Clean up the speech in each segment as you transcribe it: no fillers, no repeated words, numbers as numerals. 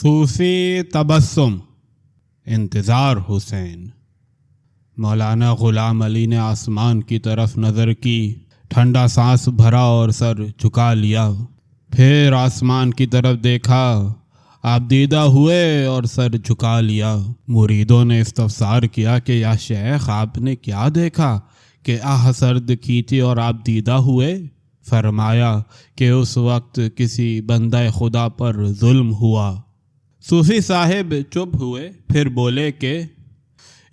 صوفی تبسم انتظار حسین۔ مولانا غلام علی نے آسمان کی طرف نظر کی، ٹھنڈا سانس بھرا اور سر جھکا لیا۔ پھر آسمان کی طرف دیکھا، آپ دیدہ ہوئے اور سر جھکا لیا۔ مریدوں نے استفسار کیا کہ یا شیخ آپ نے کیا دیکھا کہ آہ سرد کھینچی اور آپ دیدہ ہوئے؟ فرمایا کہ اس وقت کسی بندہ خدا پر ظلم ہوا۔ صوفی صاحب چپ ہوئے، پھر بولے کہ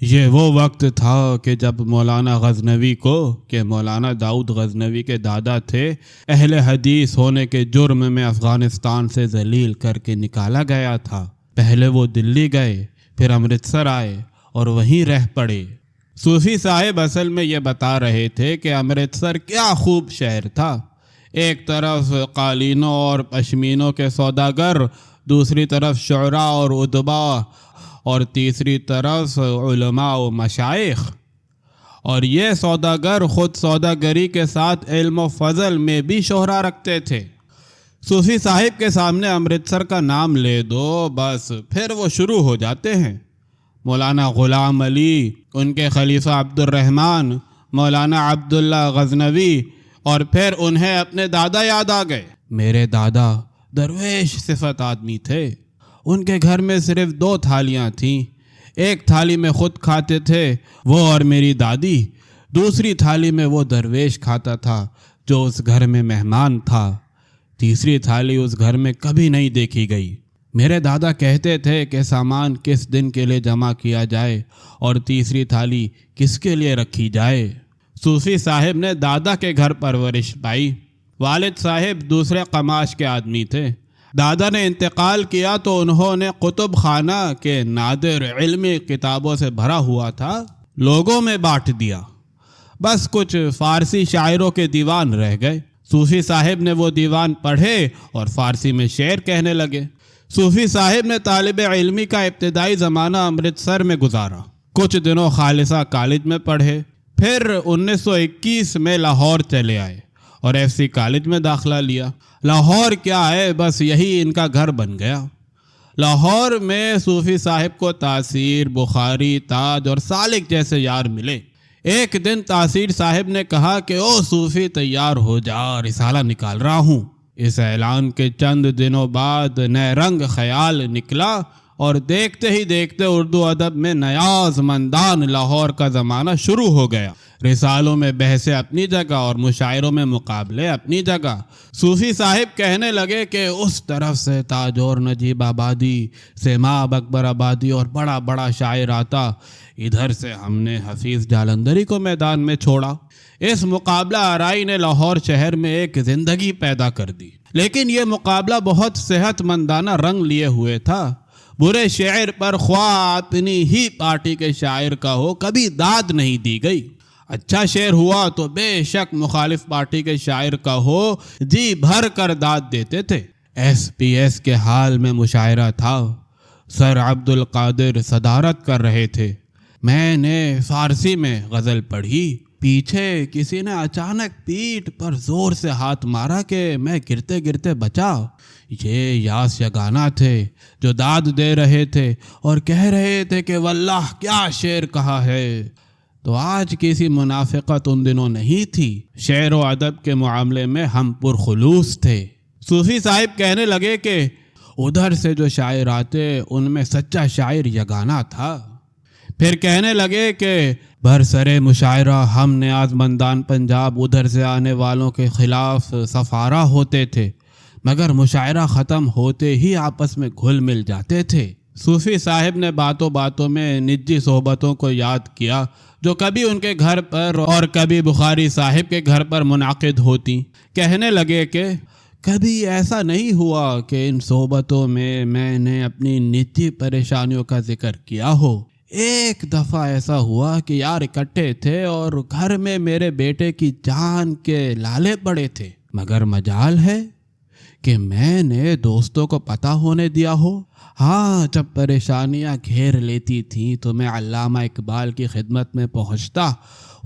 یہ وہ وقت تھا کہ جب مولانا غزنوی کو، کہ مولانا داؤد غزنوی کے دادا تھے، اہل حدیث ہونے کے جرم میں افغانستان سے ذلیل کر کے نکالا گیا تھا۔ پہلے وہ دلی گئے، پھر امرتسر آئے اور وہیں رہ پڑے۔ صوفی صاحب اصل میں یہ بتا رہے تھے کہ امرتسر کیا خوب شہر تھا۔ ایک طرف قالینوں اور پشمینوں کے سوداگر، دوسری طرف شعراء اور ادباء، اور تیسری طرف علماء و مشائخ۔ اور یہ سوداگر خود سوداگری کے ساتھ علم و فضل میں بھی شہرہ رکھتے تھے۔ صوفی صاحب کے سامنے امرتسر کا نام لے دو، بس پھر وہ شروع ہو جاتے ہیں۔ مولانا غلام علی، ان کے خلیفہ عبد الرحمن، مولانا عبداللہ غزنوی، اور پھر انہیں اپنے دادا یاد آ گئے۔ میرے دادا درویش صفت آدمی تھے۔ ان کے گھر میں صرف 2 تھالیاں تھیں۔ ایک تھالی میں خود کھاتے تھے وہ اور میری دادی، دوسری تھالی میں وہ درویش کھاتا تھا جو اس گھر میں مہمان تھا۔ تیسری تھالی اس گھر میں کبھی نہیں دیکھی گئی۔ میرے دادا کہتے تھے کہ سامان کس دن کے لیے جمع کیا جائے اور تیسری تھالی کس کے لیے رکھی جائے۔ صوفی صاحب نے دادا کے گھر پرورش پائی۔ والد صاحب دوسرے قماش کے آدمی تھے۔ دادا نے انتقال کیا تو انہوں نے کتب خانہ کے نادر علمی کتابوں سے بھرا ہوا تھا لوگوں میں بانٹ دیا۔ بس کچھ فارسی شاعروں کے دیوان رہ گئے۔ صوفی صاحب نے وہ دیوان پڑھے اور فارسی میں شعر کہنے لگے۔ صوفی صاحب نے طالب علمی کا ابتدائی زمانہ امرتسر میں گزارا۔ کچھ دنوں خالصہ کالج میں پڑھے، پھر 1921 میں لاہور چلے آئے اور ایف سی کالج میں داخلہ لیا۔ لاہور کیا ہے، بس یہی ان کا گھر بن گیا۔ لاہور میں صوفی صاحب کو تاثیر، بخاری، تاج اور سالک جیسے یار ملے۔ ایک دن تاثیر صاحب نے کہا کہ او صوفی تیار ہو جا، رسالہ نکال رہا ہوں۔ اس اعلان کے چند دنوں بعد نئے رنگ خیال نکلا اور دیکھتے ہی دیکھتے اردو ادب میں نیاز مندان لاہور کا زمانہ شروع ہو گیا۔ رسالوں میں بحثیں اپنی جگہ اور مشاعروں میں مقابلے اپنی جگہ۔ صوفی صاحب کہنے لگے کہ اس طرف سے تاجور نجیب آبادی، سیماب اکبر آبادی اور بڑا بڑا شاعر آتا، ادھر سے ہم نے حفیظ جالندھری کو میدان میں چھوڑا۔ اس مقابلہ آرائی نے لاہور شہر میں ایک زندگی پیدا کر دی، لیکن یہ مقابلہ بہت صحت مندانہ رنگ لیے ہوئے تھا۔ برے شعر پر خواہ اپنی ہی پارٹی کے شاعر کا ہو، کبھی داد نہیں دی گئی۔ اچھا شعر ہوا تو بے شک مخالف پارٹی کے شاعر کا ہو، جی بھر کر داد دیتے تھے۔ ایس پی ایس کے حال میں مشاعرہ تھا۔ سر عبد القادر صدارت کر رہے تھے۔ میں نے فارسی میں غزل پڑھی۔ پیچھے کسی نے اچانک پیٹھ پر زور سے ہاتھ مارا کہ میں گرتے گرتے بچا۔ یہ یاس یگانہ تھے جو داد دے رہے تھے اور کہہ رہے تھے کہ واللہ کیا شعر کہا ہے۔ تو آج کسی منافقت ان دنوں نہیں تھی۔ شعر و ادب کے معاملے میں ہم پرخلوص تھے۔ صوفی صاحب کہنے لگے کہ ادھر سے جو شاعر آتے ان میں سچا شاعر یگانہ تھا۔ پھر کہنے لگے کہ برسرے مشاعرہ ہم نیاز مندان پنجاب ادھر سے آنے والوں کے خلاف سفارہ ہوتے تھے، مگر مشاعرہ ختم ہوتے ہی آپس میں گھل مل جاتے تھے۔ صوفی صاحب نے باتوں باتوں میں نجی صحبتوں کو یاد کیا جو کبھی ان کے گھر پر اور کبھی بخاری صاحب کے گھر پر منعقد ہوتی۔ کہنے لگے کہ کبھی ایسا نہیں ہوا کہ ان صحبتوں میں نے اپنی نجی پریشانیوں کا ذکر کیا ہو۔ ایک دفعہ ایسا ہوا کہ یار اکٹھے تھے اور گھر میں میرے بیٹے کی جان کے لالے پڑے تھے، مگر مجال ہے کہ میں نے دوستوں کو پتہ ہونے دیا ہو۔ ہاں، جب پریشانیاں گھیر لیتی تھیں تو میں علامہ اقبال کی خدمت میں پہنچتا،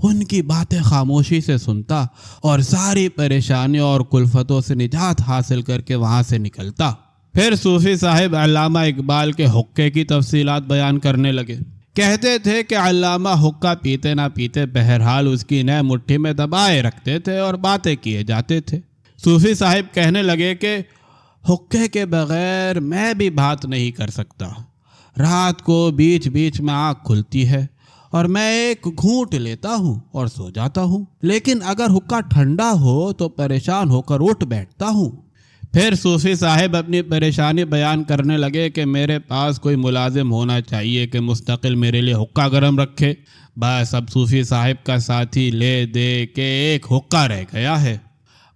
ان کی باتیں خاموشی سے سنتا اور ساری پریشانیوں اور کلفتوں سے نجات حاصل کر کے وہاں سے نکلتا۔ پھر صوفی صاحب علامہ اقبال کے حقے کی تفصیلات بیان کرنے لگے۔ کہتے تھے کہ علامہ حقہ پیتے نہ پیتے بہرحال اس کی نہ مٹھی میں دبائے رکھتے تھے اور باتیں کیے جاتے تھے۔ صوفی صاحب کہنے لگے کہ حقے کے بغیر میں بھی بات نہیں کر سکتا۔ رات کو بیچ بیچ میں آنکھ کھلتی ہے اور میں ایک گھونٹ لیتا ہوں اور سو جاتا ہوں، لیکن اگر حقہ ٹھنڈا ہو تو پریشان ہو کر اٹھ بیٹھتا ہوں۔ پھر صوفی صاحب اپنی پریشانی بیان کرنے لگے کہ میرے پاس کوئی ملازم ہونا چاہیے کہ مستقل میرے لیے حقہ گرم رکھے۔ بس اب صوفی صاحب کا ساتھی لے دے کے ایک حقہ رہ گیا ہے،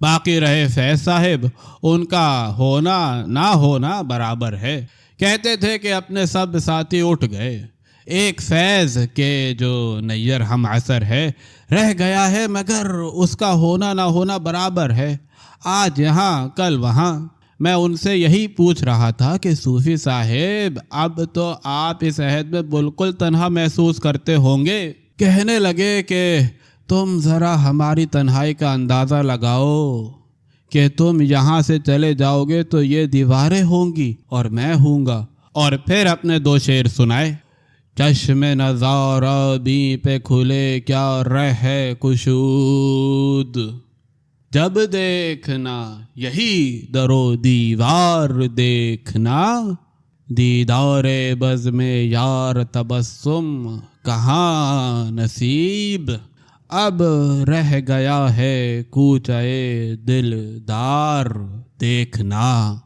باقی رہے فیض صاحب، ان کا ہونا نہ ہونا برابر ہے۔ کہتے تھے کہ اپنے سب ساتھی اٹھ گئے، ایک فیض کے جو نیر ہم عصر ہے رہ گیا ہے، مگر اس کا ہونا نہ ہونا برابر ہے، آج یہاں کل وہاں۔ میں ان سے یہی پوچھ رہا تھا کہ صوفی صاحب اب تو آپ اس عہد میں بالکل تنہا محسوس کرتے ہوں گے۔ کہنے لگے کہ تم ذرا ہماری تنہائی کا اندازہ لگاؤ کہ تم یہاں سے چلے جاؤ گے تو یہ دیواریں ہوں گی اور میں ہوں گا۔ اور پھر اپنے دو شعر سنائے۔ چشم نظارہ بی پہ کھلے کیا رہے کشود، جب دیکھنا یہی در و دیوار دیکھنا، دیدار بزم یار تبسم کہاں نصیب، اب رہ گیا ہے کوچہ دلدار دیکھنا۔